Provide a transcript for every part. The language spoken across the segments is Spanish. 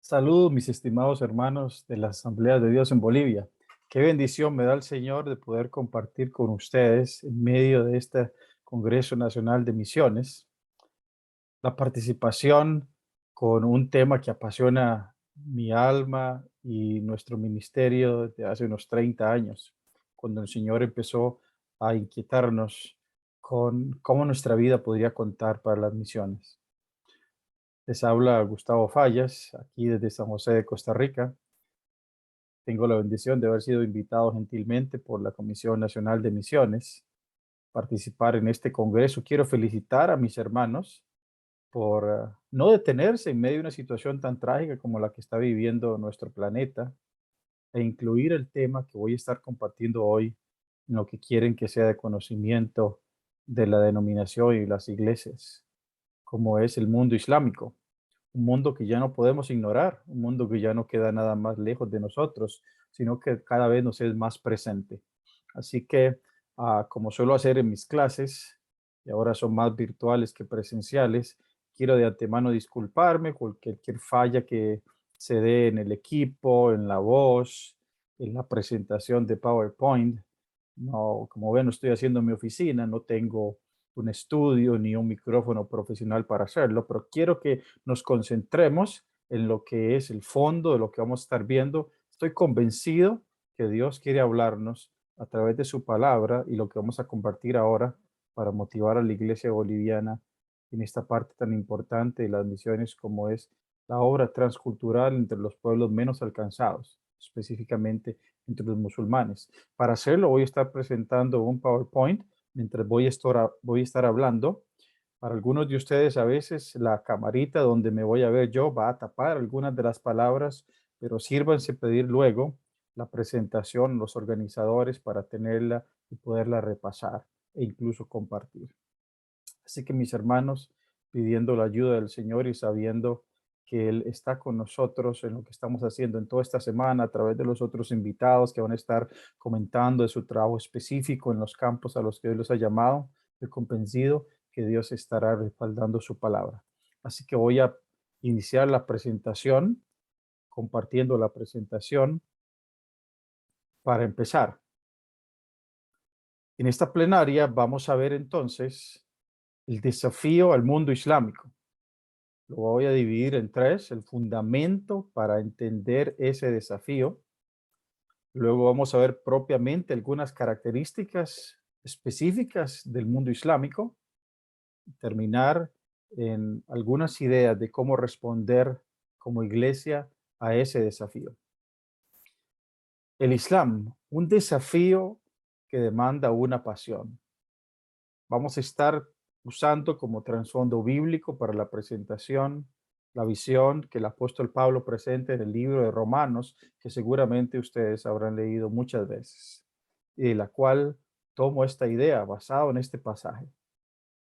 Saludos, mis estimados hermanos de la Asamblea de Dios en Bolivia. Qué bendición me da el Señor de poder compartir con ustedes en medio de este Congreso Nacional de Misiones la participación con un tema que apasiona mi alma y nuestro ministerio desde hace unos 30 años, cuando el Señor empezó a inquietarnos con cómo nuestra vida podría contar para las misiones. Les habla Gustavo Fallas, aquí desde San José de Costa Rica. Tengo la bendición de haber sido invitado gentilmente por la Comisión Nacional de Misiones a participar en este congreso. Quiero felicitar a mis hermanos por no detenerse en medio de una situación tan trágica como la que está viviendo nuestro planeta e incluir el tema que voy a estar compartiendo hoy en lo que quieren que sea de conocimiento de la denominación y las iglesias, como es el mundo islámico, un mundo que ya no podemos ignorar, un mundo que ya no queda nada más lejos de nosotros, sino que cada vez nos es más presente. Así que, como suelo hacer en mis clases, y ahora son más virtuales que presenciales, quiero de antemano disculparme por cualquier falla que se dé en el equipo, en la voz, en la presentación de PowerPoint. No, como ven, no estoy haciendo en mi oficina, no tengo un estudio ni un micrófono profesional para hacerlo, pero quiero que nos concentremos en lo que es el fondo de lo que vamos a estar viendo. Estoy convencido que Dios quiere hablarnos a través de su palabra y lo que vamos a compartir ahora para motivar a la iglesia boliviana en esta parte tan importante de las misiones como es la obra transcultural entre los pueblos menos alcanzados, específicamente entre los musulmanes. Para hacerlo voy a estar presentando un PowerPoint mientras voy a estar hablando. Para algunos de ustedes a veces la camarita donde me voy a ver yo va a tapar algunas de las palabras, pero sírvanse pedir luego la presentación, los organizadores para tenerla y poderla repasar e incluso compartir. Así que mis hermanos, pidiendo la ayuda del Señor y sabiendo que Él está con nosotros en lo que estamos haciendo en toda esta semana a través de los otros invitados que van a estar comentando de su trabajo específico en los campos a los que Dios los ha llamado, estoy convencido que Dios estará respaldando su palabra. Así que voy a iniciar la presentación, compartiendo la presentación para empezar. En esta plenaria vamos a ver entonces el desafío al mundo islámico. Lo voy a dividir en tres, el fundamento para entender ese desafío. Luego vamos a ver propiamente algunas características específicas del mundo islámico. Terminar en algunas ideas de cómo responder como iglesia a ese desafío. El Islam, un desafío que demanda una pasión. Vamos a estar usando como trasfondo bíblico para la presentación la visión que el apóstol Pablo presenta en el libro de Romanos, que seguramente ustedes habrán leído muchas veces, y de la cual tomo esta idea basado en este pasaje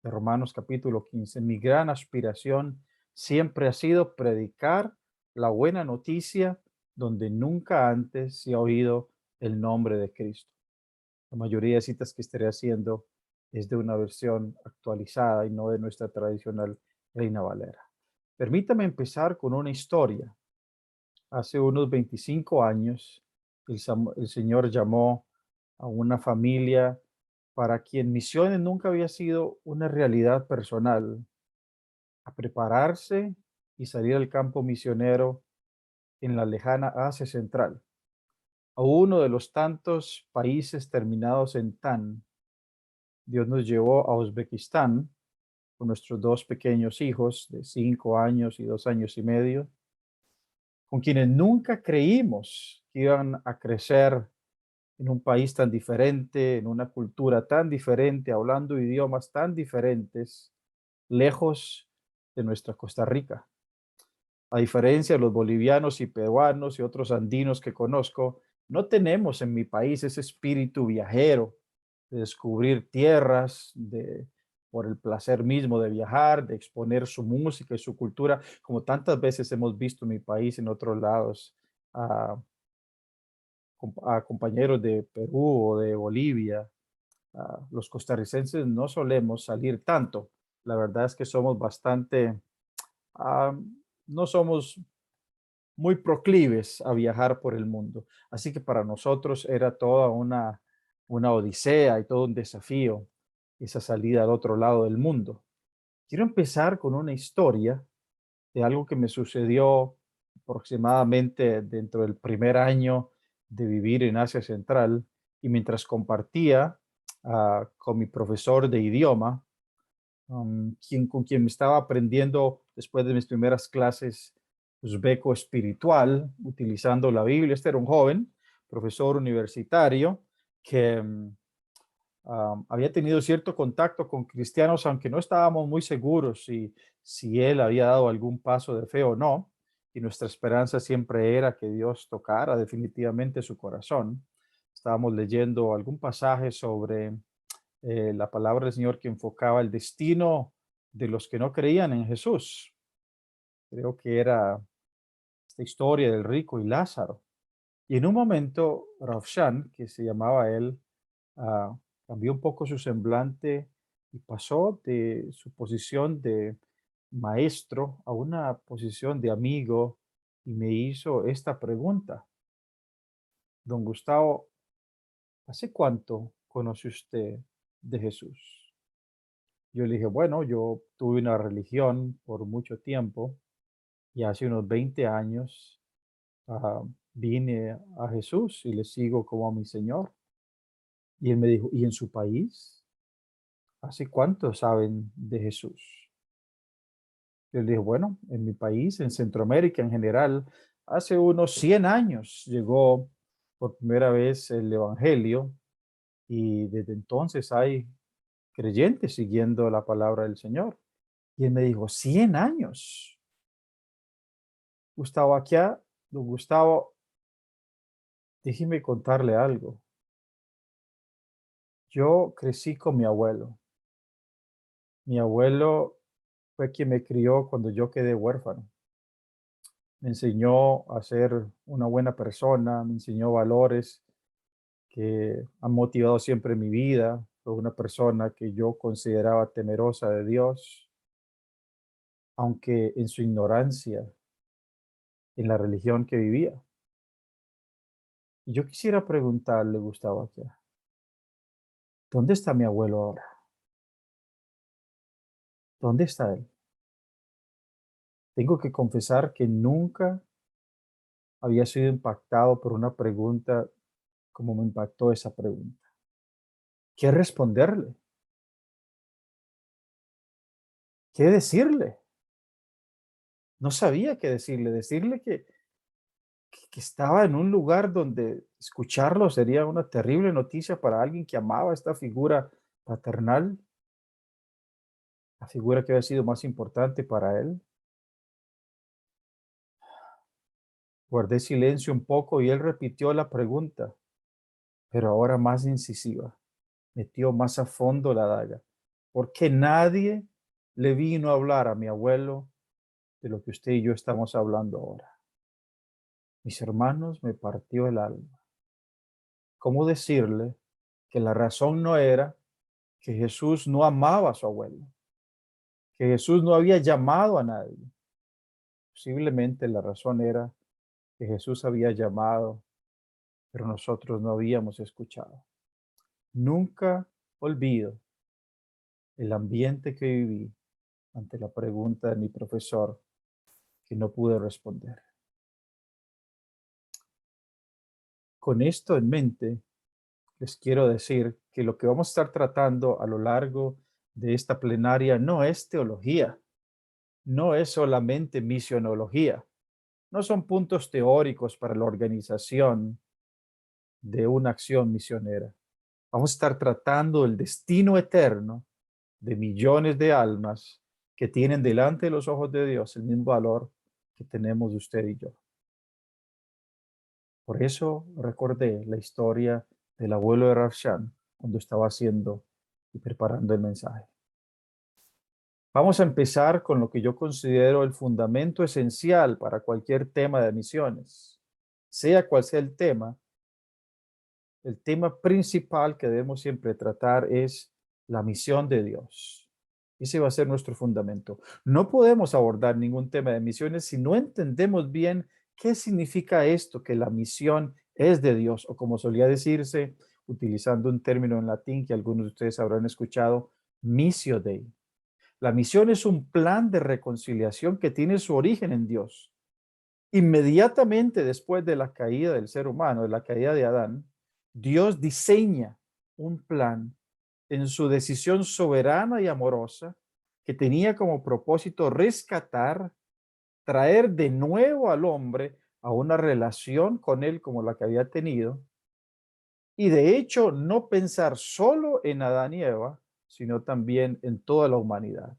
de Romanos capítulo 15. Mi gran aspiración siempre ha sido predicar la buena noticia donde nunca antes se ha oído el nombre de Cristo. La mayoría de citas que estaré haciendo es de una versión actualizada y no de nuestra tradicional Reina Valera. Permítame empezar con una historia. Hace unos 25 años, el Señor llamó a una familia para quien misiones nunca había sido una realidad personal, a prepararse y salir al campo misionero en la lejana Asia Central, a uno de los tantos países terminados en tan. Dios nos llevó a Uzbekistán con nuestros dos pequeños hijos de 5 años y 2 años y medio, con quienes nunca creímos que iban a crecer en un país tan diferente, en una cultura tan diferente, hablando idiomas tan diferentes, lejos de nuestra Costa Rica. A diferencia de los bolivianos y peruanos y otros andinos que conozco, no tenemos en mi país ese espíritu viajero de descubrir tierras, de por el placer mismo de viajar, de exponer su música y su cultura, como tantas veces hemos visto en mi país, en otros lados, a, a compañeros de Perú o de Bolivia. Los costarricenses no solemos salir tanto. La verdad es que somos bastante, ah, no somos muy proclives a viajar por el mundo. Así que para nosotros era toda una odisea y todo un desafío esa salida al otro lado del mundo. Quiero empezar con una historia de algo que me sucedió aproximadamente dentro del primer año de vivir en Asia Central y mientras compartía con mi profesor de idioma, con quien estaba aprendiendo después de mis primeras clases uzbeco espiritual, utilizando la Biblia. Este era un joven, profesor universitario, que había tenido cierto contacto con cristianos, aunque no estábamos muy seguros si él había dado algún paso de fe o no. Y nuestra esperanza siempre era que Dios tocara definitivamente su corazón. Estábamos leyendo algún pasaje sobre la palabra del Señor que enfocaba el destino de los que no creían en Jesús. Creo que era esta historia del rico y Lázaro. Y en un momento, Ravshan, que se llamaba él, ah, cambió un poco su semblante y pasó de su posición de maestro a una posición de amigo y me hizo esta pregunta. Don Gustavo, ¿hace cuánto conoce usted de Jesús? Yo le dije, bueno, yo tuve una religión por mucho tiempo y hace unos 20 años ah, vine a Jesús y le sigo como a mi Señor. Y él me dijo, ¿y en su país? ¿Hace cuánto saben de Jesús? Yo le dije, bueno, en mi país, en Centroamérica en general, hace unos 100 años llegó por primera vez el Evangelio y desde entonces hay creyentes siguiendo la palabra del Señor. Y él me dijo, 100 años. Gustavo, acá, don Gustavo, déjeme contarle algo. Yo crecí con mi abuelo. Mi abuelo fue quien me crió cuando yo quedé huérfano. Me enseñó a ser una buena persona, me enseñó valores que han motivado siempre mi vida. Fue una persona que yo consideraba temerosa de Dios, aunque en su ignorancia en la religión que vivía. Y yo quisiera preguntarle, Gustavo, aquí, ¿dónde está mi abuelo ahora? ¿Dónde está él? Tengo que confesar que nunca había sido impactado por una pregunta como me impactó esa pregunta. ¿Qué responderle? ¿Qué decirle? No sabía qué decirle. Decirle que estaba en un lugar donde escucharlo sería una terrible noticia para alguien que amaba esta figura paternal, la figura que había sido más importante para él. Guardé silencio un poco y él repitió la pregunta, pero ahora más incisiva. Metió más a fondo la daga. Porque nadie le vino a hablar a mi abuelo de lo que usted y yo estamos hablando ahora. Mis hermanos, me partió el alma. ¿Cómo decirle que la razón no era que Jesús no amaba a su abuelo, que Jesús no había llamado a nadie? Posiblemente la razón era que Jesús había llamado, pero nosotros no habíamos escuchado. Nunca olvido el ambiente que viví ante la pregunta de mi profesor que no pude responder. Con esto en mente, les quiero decir que lo que vamos a estar tratando a lo largo de esta plenaria no es teología, no es solamente misionología, no son puntos teóricos para la organización de una acción misionera. Vamos a estar tratando el destino eterno de millones de almas que tienen delante de los ojos de Dios el mismo valor que tenemos usted y yo. Por eso recordé la historia del abuelo de Ravshan cuando estaba haciendo y preparando el mensaje. Vamos a empezar con lo que yo considero el fundamento esencial para cualquier tema de misiones. Sea cual sea el tema principal que debemos siempre tratar es la misión de Dios. Ese va a ser nuestro fundamento. No podemos abordar ningún tema de misiones si no entendemos bien ¿Qué significa esto? Que la misión es de Dios, o como solía decirse, utilizando un término en latín que algunos de ustedes habrán escuchado, missio Dei. La misión es un plan de reconciliación que tiene su origen en Dios. Inmediatamente después de la caída del ser humano, de la caída de Adán, Dios diseña un plan en su decisión soberana y amorosa que tenía como propósito rescatar, traer de nuevo al hombre a una relación con él como la que había tenido, y de hecho no pensar solo en Adán y Eva, sino también en toda la humanidad.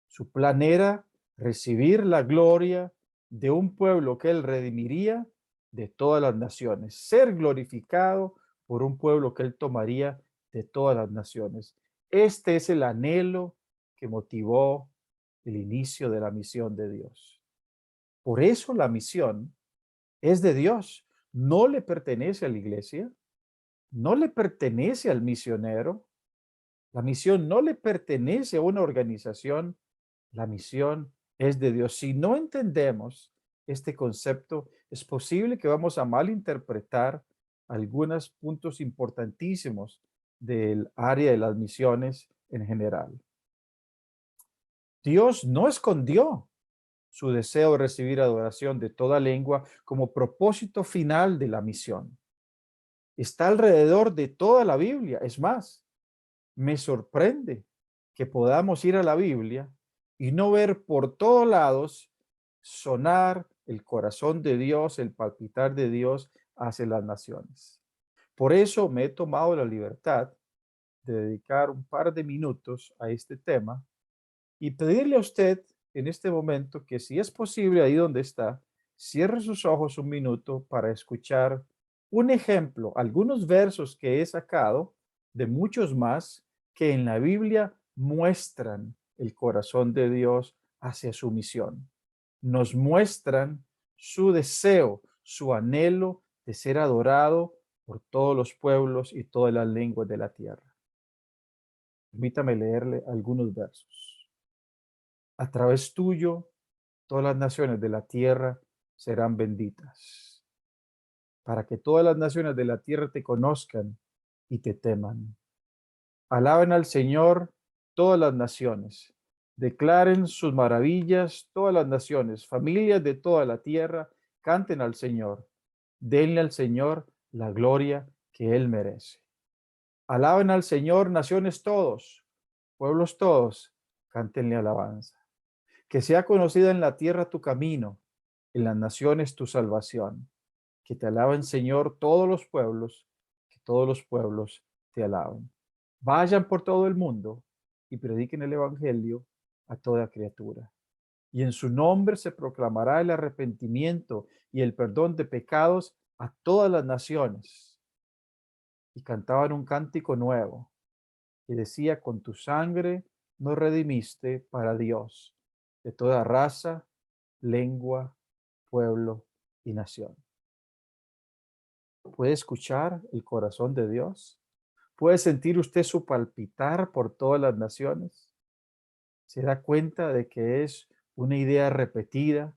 Su plan era recibir la gloria de un pueblo que él redimiría de todas las naciones, ser glorificado por un pueblo que él tomaría de todas las naciones. Este es el anhelo que motivó el inicio de la misión de Dios. Por eso la misión es de Dios, no le pertenece a la iglesia, no le pertenece al misionero, la misión no le pertenece a una organización, la misión es de Dios. Si no entendemos este concepto, es posible que vamos a malinterpretar algunos puntos importantísimos del área de las misiones en general. Dios no escondió su deseo de recibir adoración de toda lengua como propósito final de la misión. Está alrededor de toda la Biblia. Es más, me sorprende que podamos ir a la Biblia y no ver por todos lados sonar el corazón de Dios, el palpitar de Dios hacia las naciones. Por eso me he tomado la libertad de dedicar un par de minutos a este tema y pedirle a usted en este momento que, si es posible, ahí donde está, cierre sus ojos un minuto para escuchar un ejemplo, algunos versos que he sacado de muchos más que en la Biblia muestran el corazón de Dios hacia su misión. Nos muestran su deseo, su anhelo de ser adorado por todos los pueblos y todas las lenguas de la tierra. Permítame leerle algunos versos. A través tuyo, todas las naciones de la tierra serán benditas, para que todas las naciones de la tierra te conozcan y te teman. Alaben al Señor todas las naciones, declaren sus maravillas todas las naciones, familias de toda la tierra, canten al Señor, denle al Señor la gloria que Él merece. Alaben al Señor naciones todos, pueblos todos, cántenle alabanza. Que sea conocida en la tierra tu camino, en las naciones tu salvación. Que te alaben, Señor, todos los pueblos, que todos los pueblos te alaben. Vayan por todo el mundo y prediquen el evangelio a toda criatura. Y en su nombre se proclamará el arrepentimiento y el perdón de pecados a todas las naciones. Y cantaban un cántico nuevo que decía: con tu sangre nos redimiste para Dios, de toda raza, lengua, pueblo y nación. ¿Puede escuchar el corazón de Dios? ¿Puede sentir usted su palpitar por todas las naciones? ¿Se da cuenta de que es una idea repetida,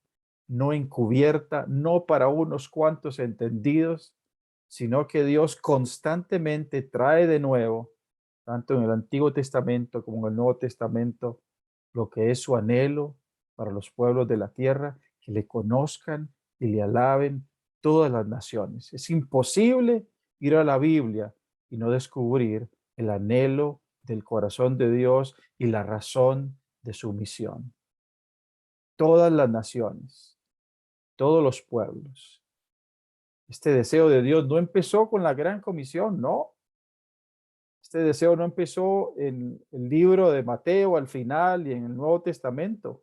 no encubierta, no para unos cuantos entendidos, sino que Dios constantemente trae de nuevo, tanto en el Antiguo Testamento como en el Nuevo Testamento, lo que es su anhelo para los pueblos de la tierra, que le conozcan y le alaben todas las naciones? Es imposible ir a la Biblia y no descubrir el anhelo del corazón de Dios y la razón de su misión. Todas las naciones, todos los pueblos. Este deseo de Dios no empezó con la gran comisión, no. Este deseo no empezó en el libro de Mateo al final y en el Nuevo Testamento.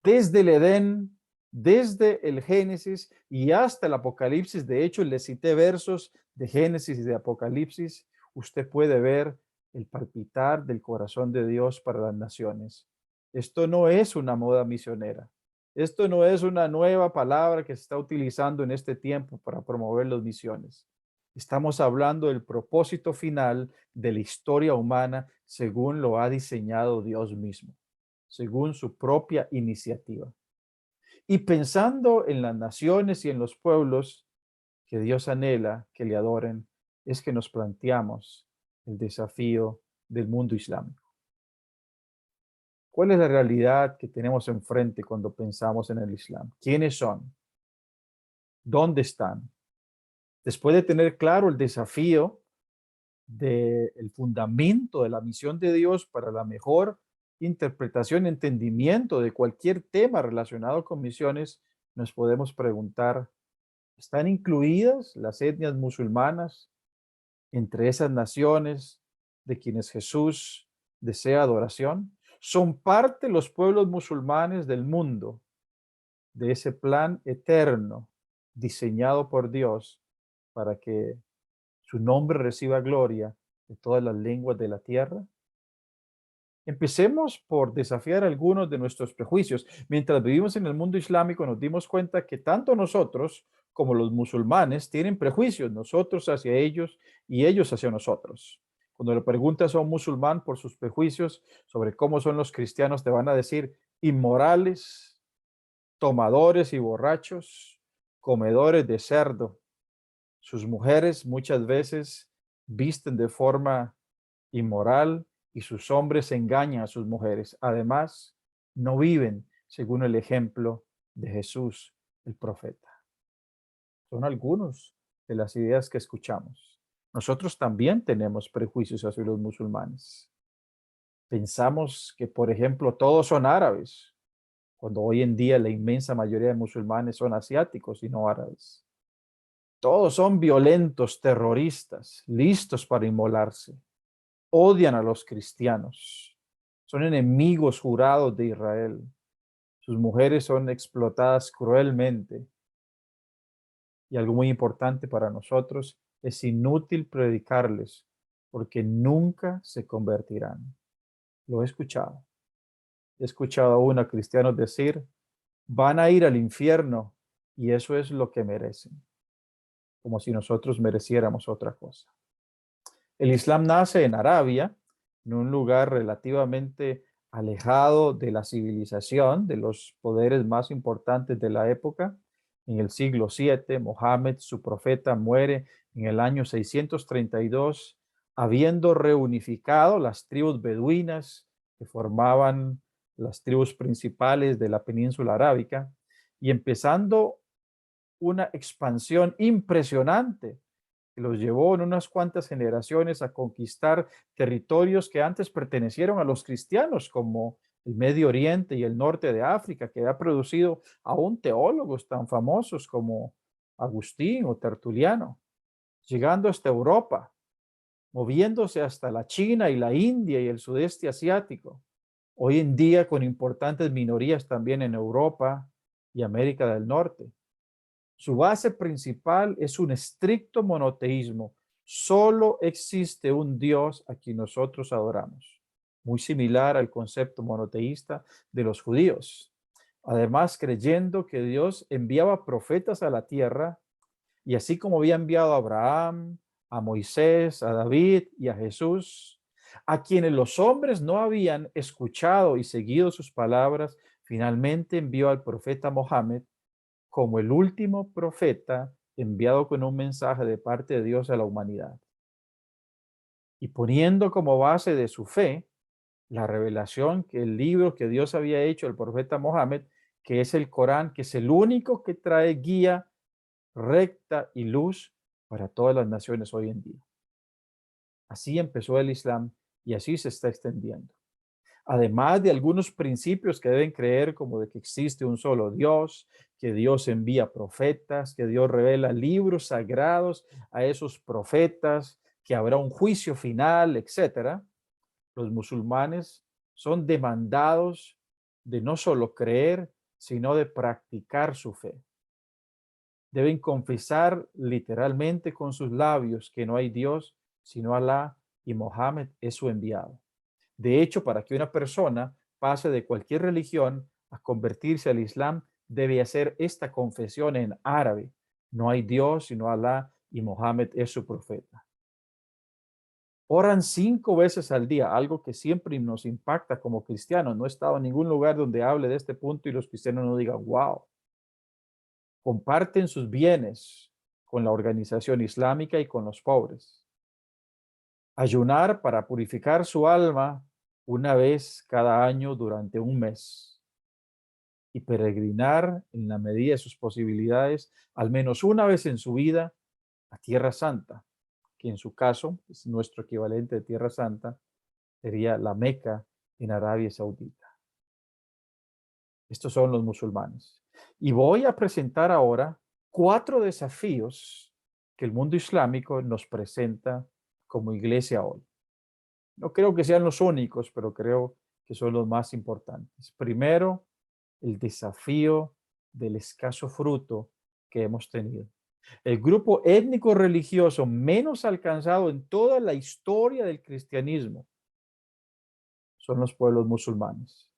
Desde el Edén, desde el Génesis y hasta el Apocalipsis, de hecho, le cité versos de Génesis y de Apocalipsis, usted puede ver el palpitar del corazón de Dios para las naciones. Esto no es una moda misionera. Esto no es una nueva palabra que se está utilizando en este tiempo para promover las misiones. Estamos hablando del propósito final de la historia humana según lo ha diseñado Dios mismo, según su propia iniciativa. Y pensando en las naciones y en los pueblos que Dios anhela que le adoren, es que nos planteamos el desafío del mundo islámico. ¿Cuál es la realidad que tenemos enfrente cuando pensamos en el Islam? ¿Quiénes son? ¿Dónde están? Después de tener claro el desafío del fundamento de la misión de Dios para la mejor interpretación, entendimiento de cualquier tema relacionado con misiones, nos podemos preguntar, ¿están incluidas las etnias musulmanas entre esas naciones de quienes Jesús desea adoración? ¿Son parte los pueblos musulmanes del mundo de ese plan eterno diseñado por Dios para que su nombre reciba gloria de todas las lenguas de la tierra? Empecemos por desafiar algunos de nuestros prejuicios. Mientras vivimos en el mundo islámico, nos dimos cuenta que tanto nosotros como los musulmanes tienen prejuicios, nosotros hacia ellos y ellos hacia nosotros. Cuando le preguntas a un musulmán por sus prejuicios sobre cómo son los cristianos, te van a decir inmorales, tomadores y borrachos, comedores de cerdo. Sus mujeres muchas veces visten de forma inmoral y sus hombres engañan a sus mujeres. Además, no viven según el ejemplo de Jesús, el profeta. Son algunos de las ideas que escuchamos. Nosotros también tenemos prejuicios hacia los musulmanes. Pensamos que, por ejemplo, todos son árabes, cuando hoy en día la inmensa mayoría de musulmanes son asiáticos y no árabes. Todos son violentos, terroristas, listos para inmolarse. Odian a los cristianos. Son enemigos jurados de Israel. Sus mujeres son explotadas cruelmente. Y algo muy importante para nosotros, es inútil predicarles porque nunca se convertirán. Lo he escuchado. He escuchado aún a cristianos decir, van a ir al infierno y eso es lo que merecen, como si nosotros mereciéramos otra cosa. El Islam nace en Arabia, en un lugar relativamente alejado de la civilización, de los poderes más importantes de la época. En el siglo VII, Mohammed, su profeta, muere en el año 632, habiendo reunificado las tribus beduinas que formaban las tribus principales de la península arábica y empezando una expansión impresionante que los llevó en unas cuantas generaciones a conquistar territorios que antes pertenecieron a los cristianos, como el Medio Oriente y el norte de África, que ha producido aún teólogos tan famosos como Agustín o Tertuliano, llegando hasta Europa, moviéndose hasta la China y la India y el sudeste asiático. Hoy en día con importantes minorías también en Europa y América del Norte. Su base principal es un estricto monoteísmo. Solo existe un Dios a quien nosotros adoramos, muy similar al concepto monoteísta de los judíos. Además, creyendo que Dios enviaba profetas a la tierra, y así como había enviado a Abraham, a Moisés, a David y a Jesús, a quienes los hombres no habían escuchado y seguido sus palabras, finalmente envió al profeta Mohammed como el último profeta enviado con un mensaje de parte de Dios a la humanidad. Y poniendo como base de su fe la revelación que el libro que Dios había hecho al profeta Mohammed, que es el Corán, que es el único que trae guía recta y luz para todas las naciones hoy en día. Así empezó el Islam y así se está extendiendo. Además de algunos principios que deben creer, como de que existe un solo Dios, que Dios envía profetas, que Dios revela libros sagrados a esos profetas, que habrá un juicio final, etcétera. Los musulmanes son demandados de no solo creer, sino de practicar su fe. Deben confesar literalmente con sus labios que no hay Dios sino Alá y Mohammed es su enviado. De hecho, para que una persona pase de cualquier religión a convertirse al Islam, debe hacer esta confesión en árabe. No hay Dios sino Alá y Mohammed es su profeta. Oran 5 veces al día, algo que siempre nos impacta como cristianos. No he estado en ningún lugar donde hable de este punto y los cristianos no digan, wow. comparten sus bienes con la organización islámica y con los pobres. Ayunar para purificar su alma una vez cada año durante un mes. Y peregrinar en la medida de sus posibilidades, al menos una vez en su vida, a Tierra Santa, que en su caso es nuestro equivalente de Tierra Santa, sería la Meca en Arabia Saudita. Estos son los musulmanes. Y voy a presentar ahora 4 desafíos que el mundo islámico nos presenta como iglesia hoy. No creo que sean los únicos, pero creo que son los más importantes. Primero, el desafío del escaso fruto que hemos tenido. El grupo étnico religioso menos alcanzado en toda la historia del cristianismo son los pueblos musulmanes.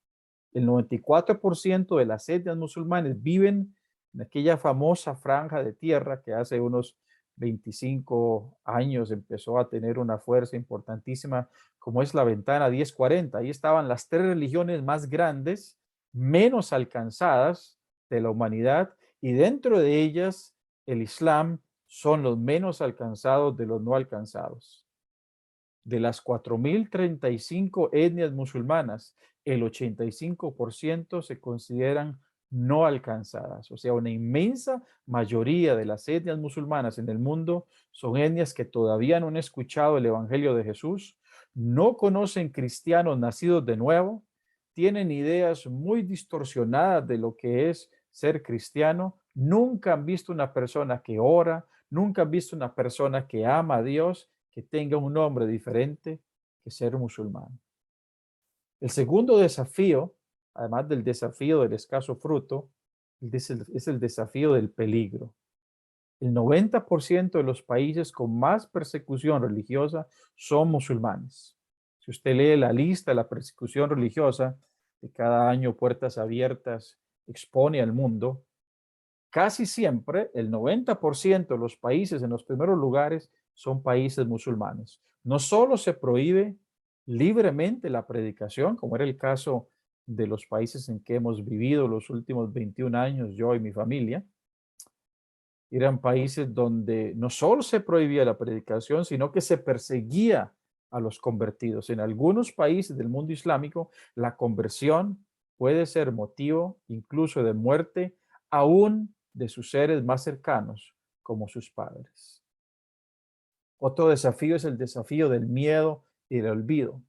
El 94% de las etnias musulmanes viven en aquella famosa franja de tierra que hace unos 25 años empezó a tener una fuerza importantísima, como es la ventana 1040. Ahí estaban las 3 religiones más grandes, menos alcanzadas de la humanidad, y dentro de ellas el Islam son los menos alcanzados de los no alcanzados. De las 4.035 etnias musulmanas, el 85% se consideran no alcanzadas. O sea, una inmensa mayoría de las etnias musulmanas en el mundo son etnias que todavía no han escuchado el Evangelio de Jesús, no conocen cristianos nacidos de nuevo, tienen ideas muy distorsionadas de lo que es ser cristiano, nunca han visto una persona que ora, nunca han visto una persona que ama a Dios, que tenga un nombre diferente que ser musulmán. El segundo desafío, además del desafío del escaso fruto, es el desafío del peligro. El 90% de los países con más persecución religiosa son musulmanes. Si usted lee la lista de la persecución religiosa que cada año Puertas Abiertas expone al mundo, casi siempre el 90% de los países en los primeros lugares son países musulmanes. No solo se prohíbe libremente la predicación, como era el caso de los países en que hemos vivido los últimos 21 años, yo y mi familia, eran países donde no solo se prohibía la predicación, sino que se perseguía a los convertidos. En algunos países del mundo islámico, la conversión puede ser motivo incluso de muerte, aún de sus seres más cercanos, como sus padres. Otro desafío es el desafío del miedo y del olvido.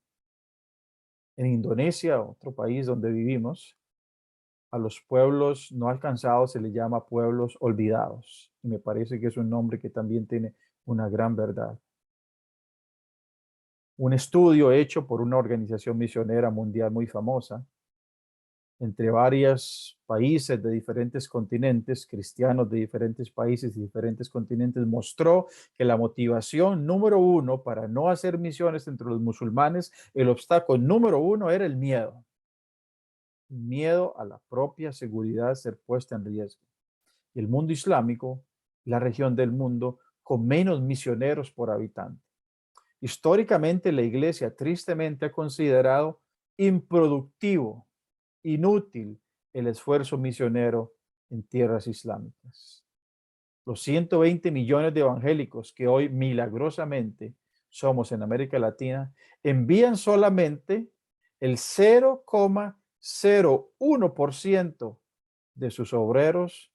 En Indonesia, otro país donde vivimos, a los pueblos no alcanzados se les llama pueblos olvidados. Y me parece que es un nombre que también tiene una gran verdad. Un estudio hecho por una organización misionera mundial muy famosa, entre varios países de diferentes continentes, cristianos de diferentes países y diferentes continentes, mostró que la motivación número 1 para no hacer misiones entre los musulmanes, el obstáculo número 1 era el miedo. Miedo a la propia seguridad ser puesta en riesgo. Y el mundo islámico, la región del mundo con menos misioneros por habitante. Históricamente, la iglesia tristemente ha considerado improductivo, inútil el esfuerzo misionero en tierras islámicas. Los 120 millones de evangélicos que hoy milagrosamente somos en América Latina envían solamente el 0,01% de sus obreros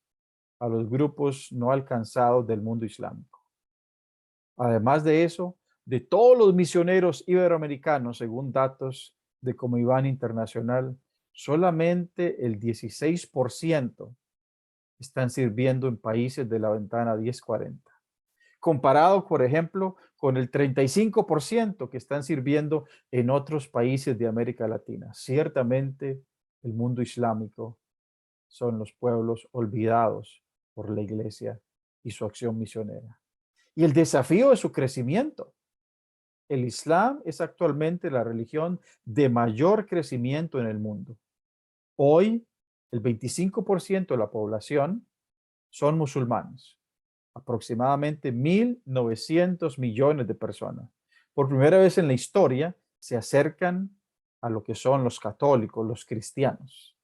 a los grupos no alcanzados del mundo islámico. Además de eso, de todos los misioneros iberoamericanos, según datos de Comiban Internacional, solamente el 16% están sirviendo en países de la ventana 1040. Comparado, por ejemplo, con el 35% que están sirviendo en otros países de América Latina. Ciertamente, el mundo islámico son los pueblos olvidados por la iglesia y su acción misionera. Y el desafío de su crecimiento. El Islam es actualmente la religión de mayor crecimiento en el mundo. Hoy, el 25% de la población son musulmanes, aproximadamente 1.900 millones de personas. Por primera vez en la historia se acercan a lo que son los católicos, los cristianos.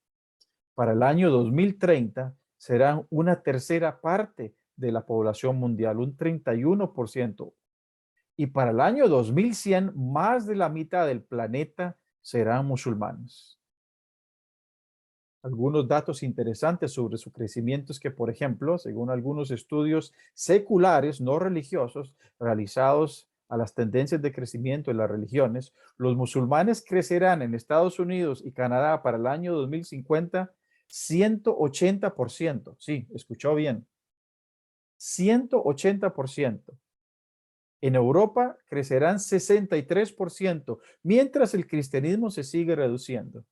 Para el año 2030 serán una tercera parte de la población mundial, un 31%. Y para el año 2100, más de la mitad del planeta serán musulmanes. Algunos datos interesantes sobre su crecimiento es que, por ejemplo, según algunos estudios seculares, no religiosos, realizados a las tendencias de crecimiento de las religiones, los musulmanes crecerán en Estados Unidos y Canadá para el año 2050 180%. Sí, escuchó bien, 180%. En Europa crecerán 63%, mientras el cristianismo se sigue reduciendo.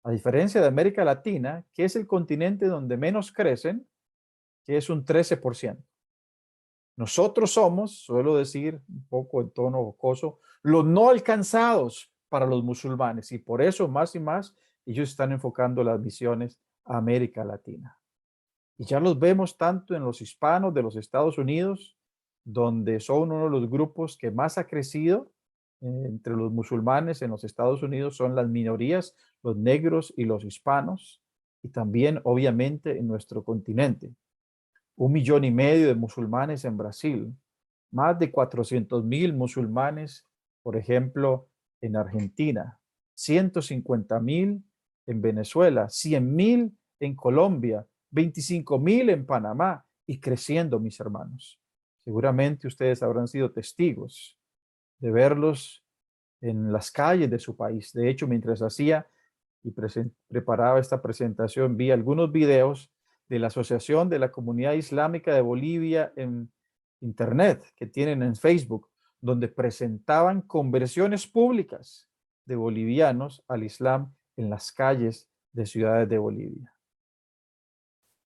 A diferencia de América Latina, que es el continente donde menos crecen, que es un 13%. Nosotros somos, suelo decir un poco en tono jocoso, los no alcanzados para los musulmanes, y por eso más y más ellos están enfocando las misiones a América Latina. Y ya los vemos tanto en los hispanos de los Estados Unidos, donde son uno de los grupos que más ha crecido entre los musulmanes en los Estados Unidos, son las minorías, los negros y los hispanos, y también obviamente en nuestro continente. 1,5 millones de musulmanes en Brasil, más de 400,000 musulmanes, por ejemplo, en Argentina, 150,000 en Venezuela, 100,000 en Colombia, 25,000 en Panamá y creciendo, mis hermanos. Seguramente ustedes habrán sido testigos de verlos en las calles de su país. De hecho, mientras hacía y preparaba esta presentación, vi algunos videos de la Asociación de la Comunidad Islámica de Bolivia en Internet, que tienen en Facebook, donde presentaban conversiones públicas de bolivianos al Islam en las calles de ciudades de Bolivia.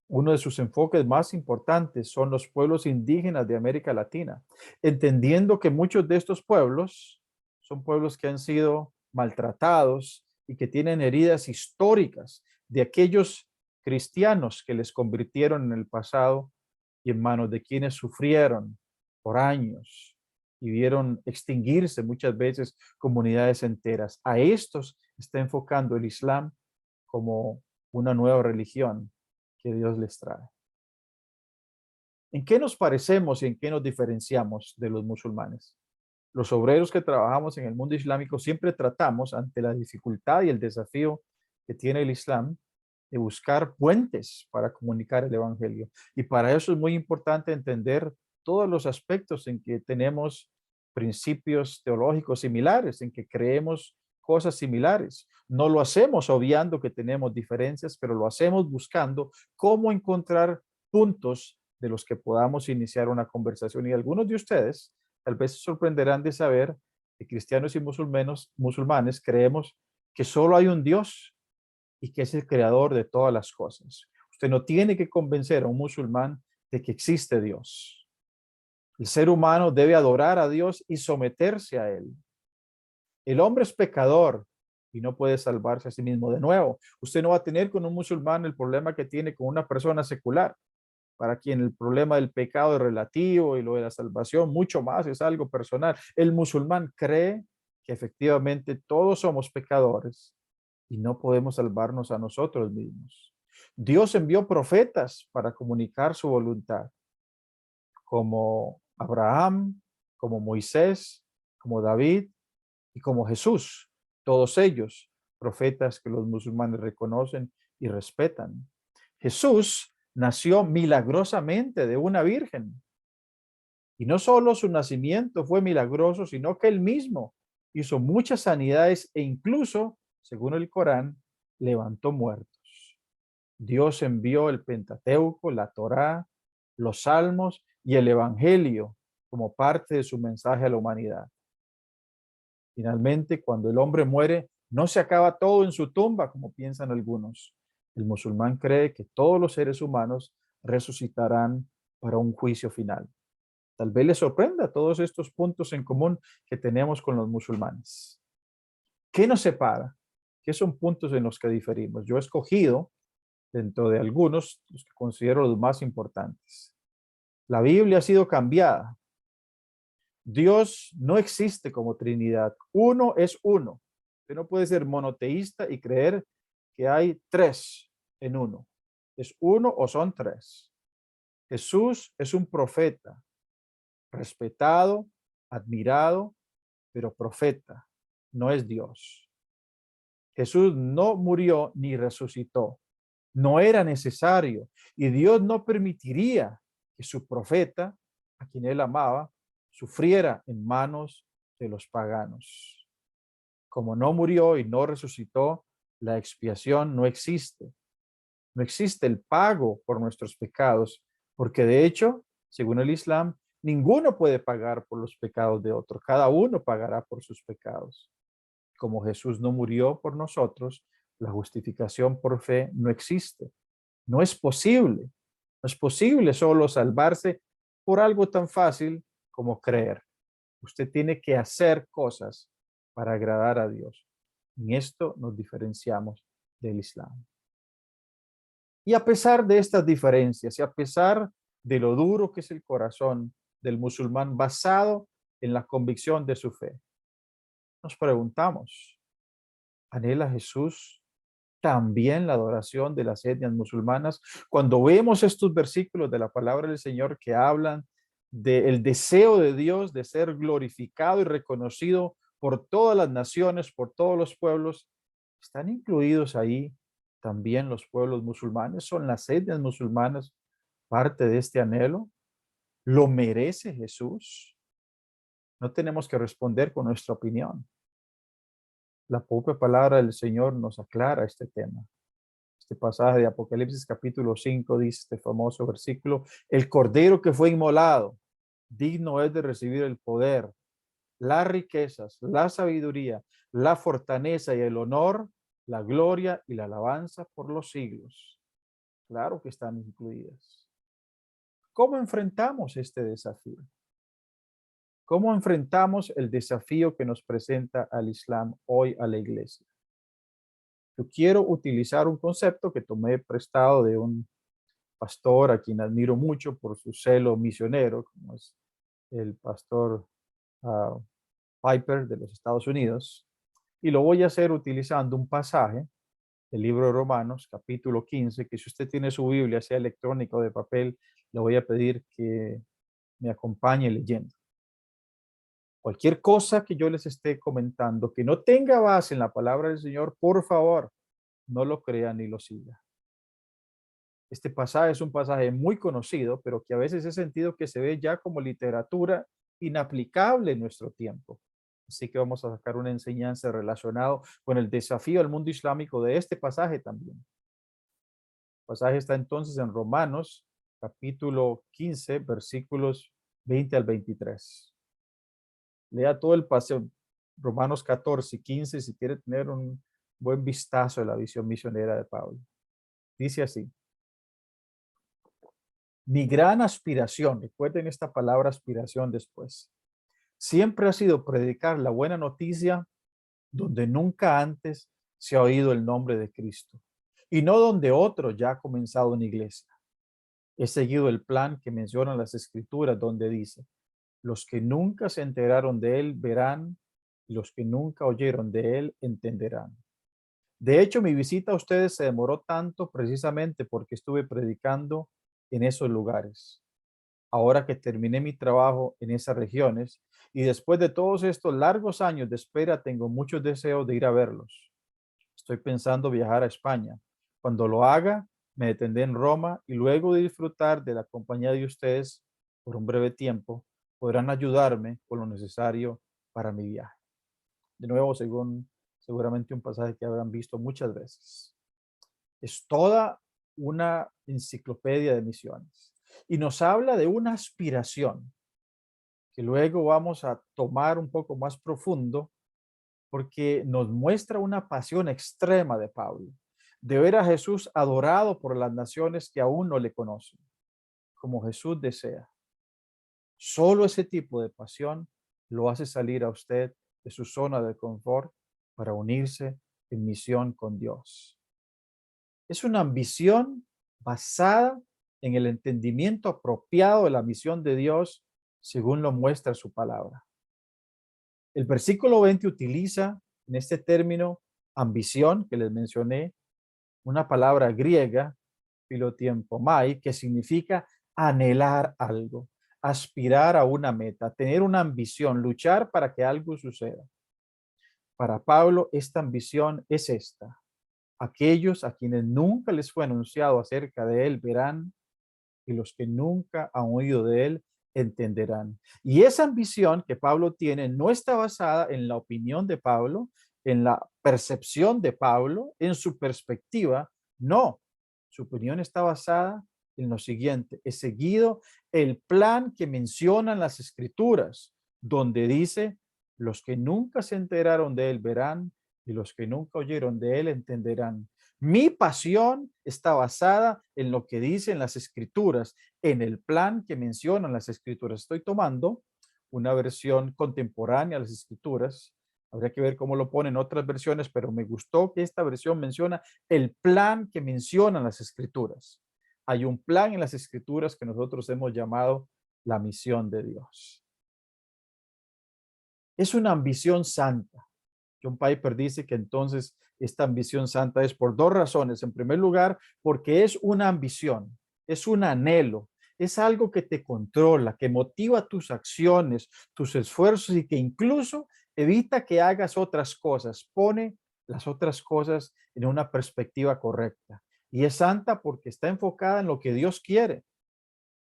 Uno de sus enfoques más importantes son los pueblos indígenas de América Latina, entendiendo que muchos de estos pueblos son pueblos que han sido maltratados y que tienen heridas históricas de aquellos cristianos que les convirtieron en el pasado y en manos de quienes sufrieron por años y vieron extinguirse muchas veces comunidades enteras. A estos está enfocando el Islam como una nueva religión que Dios les trae. ¿En qué nos parecemos y en qué nos diferenciamos de los musulmanes? Los obreros que trabajamos en el mundo islámico siempre tratamos, ante la dificultad y el desafío que tiene el Islam, de buscar puentes para comunicar el evangelio. Y para eso es muy importante entender todos los aspectos en que tenemos principios teológicos similares, en que creemos cosas similares. No lo hacemos obviando que tenemos diferencias, pero lo hacemos buscando cómo encontrar puntos de los que podamos iniciar una conversación. Y algunos de ustedes tal vez se sorprenderán de saber que cristianos y musulmanes creemos que solo hay un Dios y que es el creador de todas las cosas. Usted no tiene que convencer a un musulmán de que existe Dios. El ser humano debe adorar a Dios y someterse a Él. El hombre es pecador y no puede salvarse a sí mismo. De nuevo, usted no va a tener con un musulmán el problema que tiene con una persona secular, para quien el problema del pecado es relativo y lo de la salvación mucho más es algo personal. El musulmán cree que efectivamente todos somos pecadores y no podemos salvarnos a nosotros mismos. Dios envió profetas para comunicar su voluntad, como Abraham, como Moisés, como David y como Jesús. Todos ellos profetas que los musulmanes reconocen y respetan. Jesús nació milagrosamente de una virgen. Y no solo su nacimiento fue milagroso, sino que él mismo hizo muchas sanidades e incluso, según el Corán, levantó muertos. Dios envió el Pentateuco, la Torá, los Salmos y el Evangelio como parte de su mensaje a la humanidad. Finalmente, cuando el hombre muere, no se acaba todo en su tumba, como piensan algunos. El musulmán cree que todos los seres humanos resucitarán para un juicio final. Tal vez les sorprenda todos estos puntos en común que tenemos con los musulmanes. ¿Qué nos separa? ¿Qué son puntos en los que diferimos? Yo he escogido, dentro de algunos, los que considero los más importantes. La Biblia ha sido cambiada. Dios no existe como Trinidad. Uno es uno. Usted no puede ser monoteísta y creer que hay tres en uno. ¿Es uno o son tres? Jesús es un profeta, respetado, admirado, pero profeta, no es Dios. Jesús no murió ni resucitó. No era necesario y Dios no permitiría que su profeta, a quien él amaba, sufriera en manos de los paganos. Como no murió y no resucitó, la expiación no existe. No existe el pago por nuestros pecados, porque de hecho, según el Islam, ninguno puede pagar por los pecados de otro. Cada uno pagará por sus pecados. Como Jesús no murió por nosotros, la justificación por fe no existe. No es posible. No es posible solo salvarse por algo tan fácil como creer. Usted tiene que hacer cosas para agradar a Dios. En esto nos diferenciamos del Islam. Y a pesar de estas diferencias y a pesar de lo duro que es el corazón del musulmán basado en la convicción de su fe, nos preguntamos, ¿anhela Jesús también la adoración de las etnias musulmanas? Cuando vemos estos versículos de la palabra del Señor que hablan del deseo de Dios de ser glorificado y reconocido por todas las naciones, por todos los pueblos, ¿están incluidos ahí también los pueblos musulmanes? ¿Son las etnias musulmanas parte de este anhelo? ¿Lo merece Jesús? No tenemos que responder con nuestra opinión. La propia palabra del Señor nos aclara este tema. Este pasaje de Apocalipsis capítulo 5 dice este famoso versículo: el cordero que fue inmolado, digno es de recibir el poder, las riquezas, la sabiduría, la fortaleza y el honor, la gloria y la alabanza por los siglos. Claro que están incluidas. ¿Cómo enfrentamos este desafío? ¿Cómo enfrentamos el desafío que nos presenta al Islam hoy a la iglesia? Yo quiero utilizar un concepto que tomé prestado de un pastor a quien admiro mucho por su celo misionero, como es el pastor uh, Piper de los Estados Unidos, y lo voy a hacer utilizando un pasaje del libro de Romanos, capítulo 15, que si usted tiene su Biblia, sea electrónica o de papel, le voy a pedir que me acompañe leyendo. Cualquier cosa que yo les esté comentando que no tenga base en la palabra del Señor, por favor, no lo crea ni lo siga. Este pasaje es un pasaje muy conocido, pero que a veces he sentido que se ve ya como literatura inaplicable en nuestro tiempo. Así que vamos a sacar una enseñanza relacionada con el desafío al mundo islámico de este pasaje también. El pasaje está entonces en Romanos, capítulo 15, versículos 20 al 23. Lea todo el paseo, Romanos 14 y 15, si quiere tener un buen vistazo de la visión misionera de Pablo. Dice así: mi gran aspiración, recuerden esta palabra aspiración después, siempre ha sido predicar la buena noticia donde nunca antes se ha oído el nombre de Cristo y no donde otro ya ha comenzado una iglesia. He seguido el plan que mencionan las escrituras donde dice: los que nunca se enteraron de él verán, y los que nunca oyeron de él entenderán. De hecho, mi visita a ustedes se demoró tanto precisamente porque estuve predicando en esos lugares. Ahora que terminé mi trabajo en esas regiones y después de todos estos largos años de espera, tengo muchos deseos de ir a verlos. Estoy pensando viajar a España. Cuando lo haga, me detendré en Roma y luego de disfrutar de la compañía de ustedes por un breve tiempo, podrán ayudarme con lo necesario para mi viaje. De nuevo, seguramente un pasaje que habrán visto muchas veces. Es toda una enciclopedia de misiones y nos habla de una aspiración que luego vamos a tomar un poco más profundo porque nos muestra una pasión extrema de Pablo, de ver a Jesús adorado por las naciones que aún no le conocen, como Jesús desea. Solo ese tipo de pasión lo hace salir a usted de su zona de confort para unirse en misión con Dios. Es una ambición basada en el entendimiento apropiado de la misión de Dios según lo muestra su palabra. El versículo 20 utiliza en este término ambición que les mencioné una palabra griega philotiempomai, que significa anhelar algo, aspirar a una meta, tener una ambición, luchar para que algo suceda. Para Pablo, esta ambición es esta. Aquellos a quienes nunca les fue anunciado acerca de él verán, y los que nunca han oído de él entenderán. Y esa ambición que Pablo tiene no está basada en la opinión de Pablo, en la percepción de Pablo, en su perspectiva. No, su opinión está basada en lo siguiente: he seguido el plan que mencionan las escrituras, donde dice, los que nunca se enteraron de él verán, y los que nunca oyeron de él entenderán. Mi pasión está basada en lo que dicen las escrituras, en el plan que mencionan las escrituras. Estoy tomando una versión contemporánea de las escrituras. Habría que ver cómo lo ponen otras versiones, pero me gustó que esta versión menciona el plan que mencionan las escrituras. Hay un plan en las escrituras que nosotros hemos llamado la misión de Dios. Es una ambición santa. John Piper dice que entonces esta ambición santa es por dos razones. En primer lugar, porque es una ambición, es un anhelo, es algo que te controla, que motiva tus acciones, tus esfuerzos y que incluso evita que hagas otras cosas, pone las otras cosas en una perspectiva correcta. Y es santa porque está enfocada en lo que Dios quiere,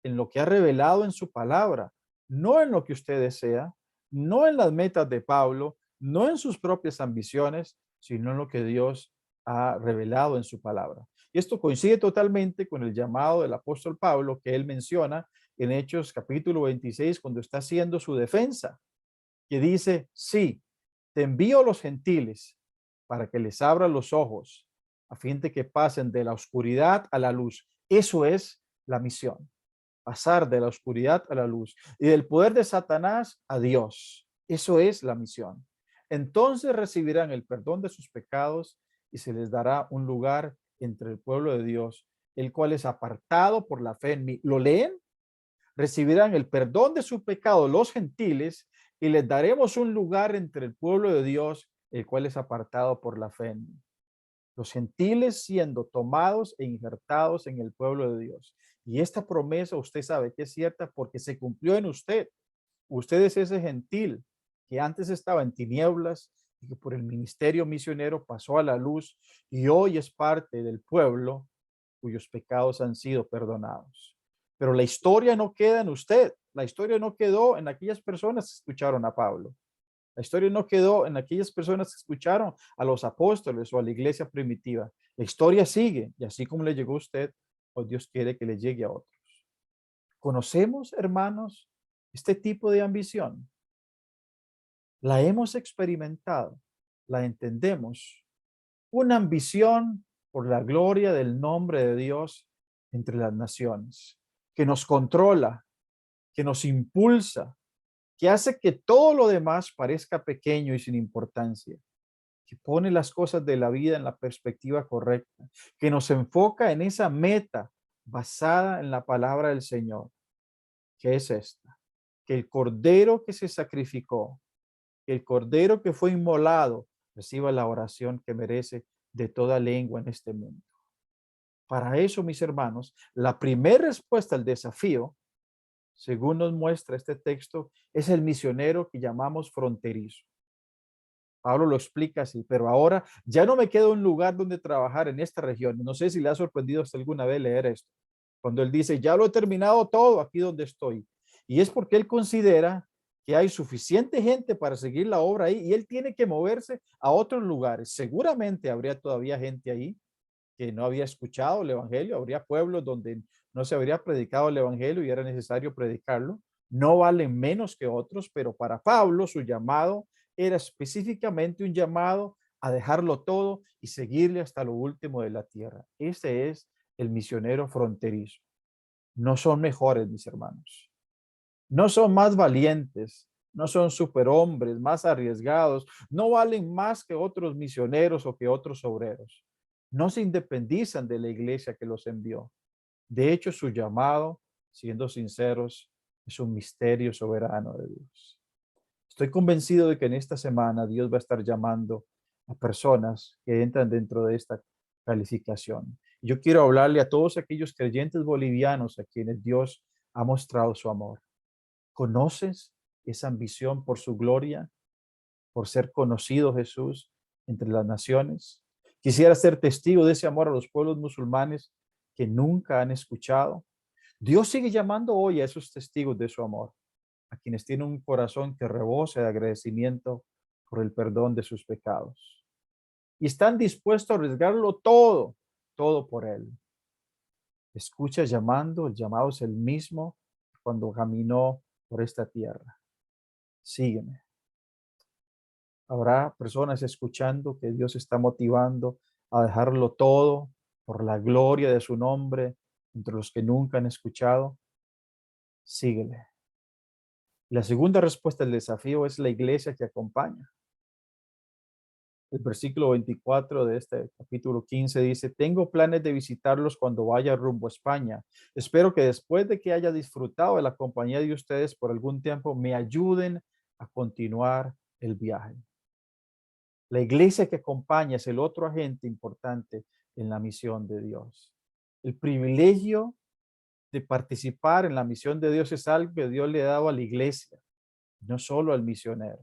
en lo que ha revelado en su palabra, no en lo que usted desea, no en las metas de Pablo, no en sus propias ambiciones, sino en lo que Dios ha revelado en su palabra. Y esto coincide totalmente con el llamado del apóstol Pablo que él menciona en Hechos capítulo 26, cuando está haciendo su defensa, que dice, sí, te envío a los gentiles para que les abra los ojos a fin de que pasen de la oscuridad a la luz. Eso es la misión, pasar de la oscuridad a la luz y del poder de Satanás a Dios. Eso es la misión. Entonces recibirán el perdón de sus pecados y se les dará un lugar entre el pueblo de Dios, el cual es apartado por la fe en mí. ¿Lo leen? Recibirán el perdón de su pecado los gentiles y les daremos un lugar entre el pueblo de Dios, el cual es apartado por la fe en mí. Los gentiles siendo tomados e injertados en el pueblo de Dios. Y esta promesa usted sabe que es cierta porque se cumplió en usted. Usted es ese gentil que antes estaba en tinieblas y que por el ministerio misionero pasó a la luz y hoy es parte del pueblo cuyos pecados han sido perdonados. Pero la historia no queda en usted. La historia no quedó en aquellas personas que escucharon a Pablo. La historia no quedó en aquellas personas que escucharon a los apóstoles o a la iglesia primitiva. La historia sigue y así como le llegó a usted, pues Dios quiere que le llegue a otros. ¿Conocemos, hermanos, este tipo de ambición? ¿La hemos experimentado? ¿La entendemos? Una ambición por la gloria del nombre de Dios entre las naciones, que nos controla, que nos impulsa, que hace que todo lo demás parezca pequeño y sin importancia, que pone las cosas de la vida en la perspectiva correcta, que nos enfoca en esa meta basada en la palabra del Señor, que es esta, que el cordero que se sacrificó, que el cordero que fue inmolado, reciba la oración que merece de toda lengua en este mundo. Para eso, mis hermanos, la primera respuesta al desafío, según nos muestra este texto, es el misionero que llamamos fronterizo. Pablo lo explica así, pero ahora ya no me queda un lugar donde trabajar en esta región. No sé si le ha sorprendido hasta alguna vez leer esto. Cuando él dice, ya lo he terminado todo aquí donde estoy. Y es porque él considera que hay suficiente gente para seguir la obra ahí y él tiene que moverse a otros lugares. Seguramente habría todavía gente ahí que no había escuchado el evangelio. Habría pueblos donde no se habría predicado el evangelio y era necesario predicarlo. No valen menos que otros, pero para Pablo su llamado era específicamente un llamado a dejarlo todo y seguirle hasta lo último de la tierra. Ese es el misionero fronterizo. No son mejores, mis hermanos. No son más valientes, no son superhombres, más arriesgados, no valen más que otros misioneros o que otros obreros. No se independizan de la iglesia que los envió. De hecho, su llamado, siendo sinceros, es un misterio soberano de Dios. Estoy convencido de que en esta semana Dios va a estar llamando a personas que entran dentro de esta calificación. Yo quiero hablarle a todos aquellos creyentes bolivianos a quienes Dios ha mostrado su amor. ¿Conoces esa ambición por su gloria, por ser conocido Jesús entre las naciones? Quisiera ser testigo de ese amor a los pueblos musulmanes que nunca han escuchado. Dios sigue llamando hoy a esos testigos de su amor, a quienes tienen un corazón que rebose de agradecimiento por el perdón de sus pecados. Y están dispuestos a arriesgarlo todo, todo por Él. Escucha llamando, el llamado es el mismo cuando caminó por esta tierra. Sígueme. Habrá personas escuchando que Dios está motivando a dejarlo todo por la gloria de su nombre entre los que nunca han escuchado. Síguele. La segunda respuesta al desafío es la iglesia que acompaña. El versículo 24 de este capítulo 15 dice: tengo planes de visitarlos cuando vaya rumbo a España. Espero que después de que haya disfrutado de la compañía de ustedes por algún tiempo, me ayuden a continuar el viaje. La iglesia que acompaña es el otro agente importante en la misión de Dios. El privilegio de participar en la misión de Dios es algo que Dios le ha dado a la iglesia, no solo al misionero.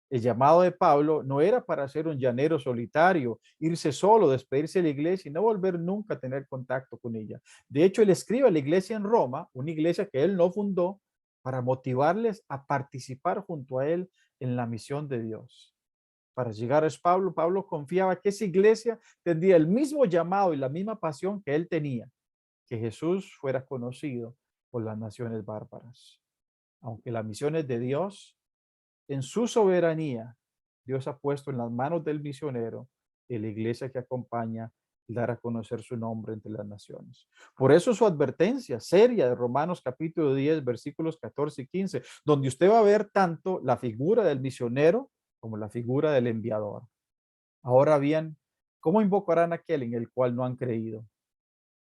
El llamado de Pablo no era para ser un llanero solitario, irse solo, despedirse de la iglesia y no volver nunca a tener contacto con ella. De hecho, él escribe a la iglesia en Roma, una iglesia que él no fundó, para motivarles a participar junto a él en la misión de Dios. Para llegar a Pablo, Pablo confiaba que esa iglesia tendría el mismo llamado y la misma pasión que él tenía, que Jesús fuera conocido por las naciones bárbaras. Aunque la misión es de Dios, en su soberanía, Dios ha puesto en las manos del misionero y la iglesia que acompaña dar a conocer su nombre entre las naciones. Por eso su advertencia seria de Romanos capítulo 10, versículos 14 y 15, donde usted va a ver tanto la figura del misionero como la figura del enviador. Ahora bien, ¿cómo invocarán a aquel en el cual no han creído?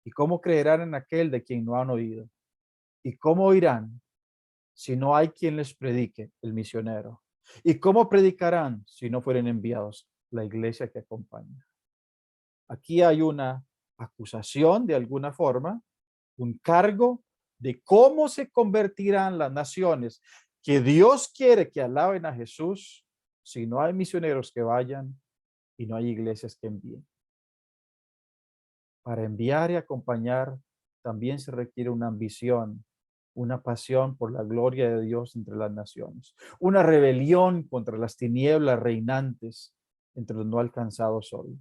¿Y cómo creerán en aquel de quien no han oído? ¿Y cómo oirán si no hay quien les predique, el misionero? ¿Y cómo predicarán si no fueren enviados, la iglesia que acompaña? Aquí hay una acusación de alguna forma, un cargo de cómo se convertirán las naciones que Dios quiere que alaben a Jesús si no hay misioneros que vayan y no hay iglesias que envíen. Para enviar y acompañar también se requiere una ambición, una pasión por la gloria de Dios entre las naciones, una rebelión contra las tinieblas reinantes entre los no alcanzados hoy.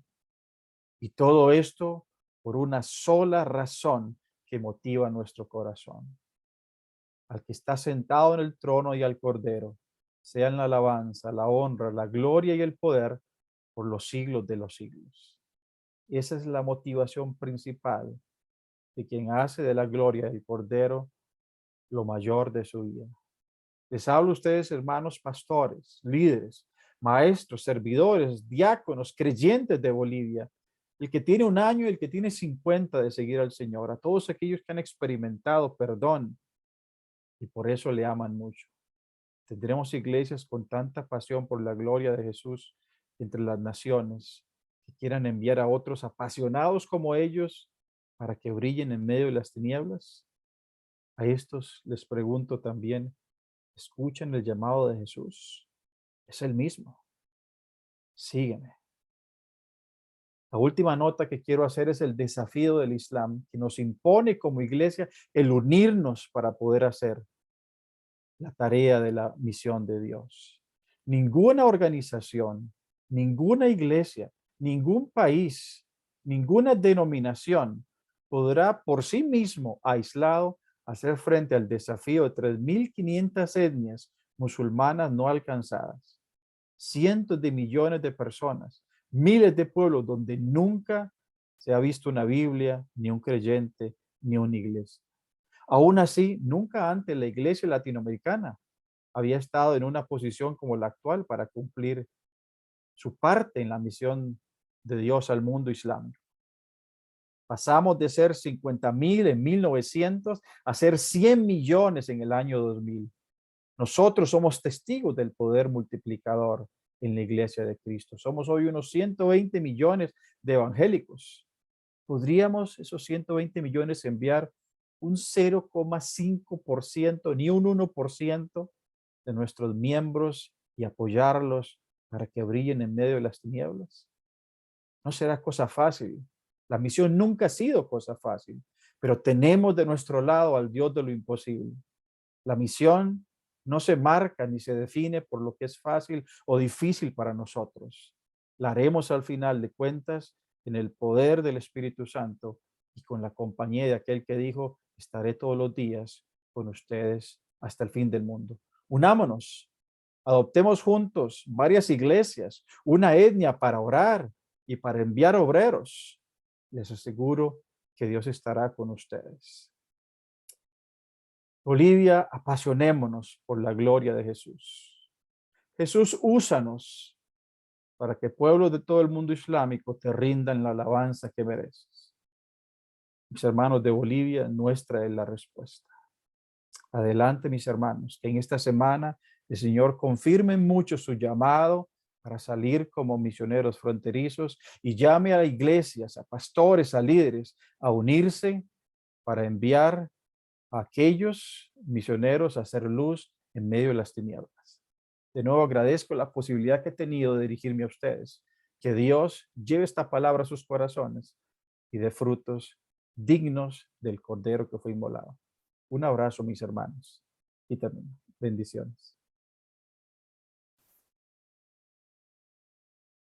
Y todo esto por una sola razón que motiva nuestro corazón. Al que está sentado en el trono y al Cordero, sean la alabanza, la honra, la gloria y el poder por los siglos de los siglos. Esa es la motivación principal de quien hace de la gloria del Cordero lo mayor de su vida. Les hablo a ustedes, hermanos pastores, líderes, maestros, servidores, diáconos, creyentes de Bolivia, el que tiene 1 año y el que tiene 50 de seguir al Señor, a todos aquellos que han experimentado perdón y por eso le aman mucho. Tendremos iglesias con tanta pasión por la gloria de Jesús entre las naciones que quieran enviar a otros apasionados como ellos para que brillen en medio de las tinieblas. A estos les pregunto también, ¿escuchan el llamado de Jesús? Es el mismo. Sígueme. La última nota que quiero hacer es el desafío del Islam, que nos impone como iglesia el unirnos para poder hacer la tarea de la misión de Dios. Ninguna organización, ninguna iglesia, ningún país, ninguna denominación podrá por sí mismo, aislado, hacer frente al desafío de 3.500 etnias musulmanas no alcanzadas, cientos de millones de personas, miles de pueblos donde nunca se ha visto una Biblia, ni un creyente, ni una iglesia. Aún así, nunca antes la iglesia latinoamericana había estado en una posición como la actual para cumplir su parte en la misión de Dios al mundo islámico. Pasamos de ser 50.000 en 1900 a ser 100 millones en el año 2000. Nosotros somos testigos del poder multiplicador en la iglesia de Cristo. Somos hoy unos 120 millones de evangélicos. ¿podríamos esos 120 millones enviar un 0,5%, ni un 1% de nuestros miembros y apoyarlos para que brillen en medio de las tinieblas? No será cosa fácil. La misión nunca ha sido cosa fácil, pero tenemos de nuestro lado al Dios de lo imposible. La misión no se marca ni se define por lo que es fácil o difícil para nosotros. La haremos al final de cuentas en el poder del Espíritu Santo y con la compañía de aquel que dijo, estaré todos los días con ustedes hasta el fin del mundo. Unámonos, adoptemos juntos varias iglesias, una etnia para orar y para enviar obreros. Les aseguro que Dios estará con ustedes. Bolivia, apasionémonos por la gloria de Jesús. Jesús, úsanos para que pueblos de todo el mundo islámico te rindan la alabanza que mereces. Mis hermanos de Bolivia, nuestra es la respuesta. Adelante, mis hermanos, que en esta semana el Señor confirme mucho su llamado para salir como misioneros fronterizos y llame a iglesias, a pastores, a líderes a unirse para enviar a aquellos misioneros a hacer luz en medio de las tinieblas. De nuevo agradezco la posibilidad que he tenido de dirigirme a ustedes. Que Dios lleve esta palabra a sus corazones y dé frutos dignos del Cordero que fue inmolado. Un abrazo, mis hermanos, y también bendiciones.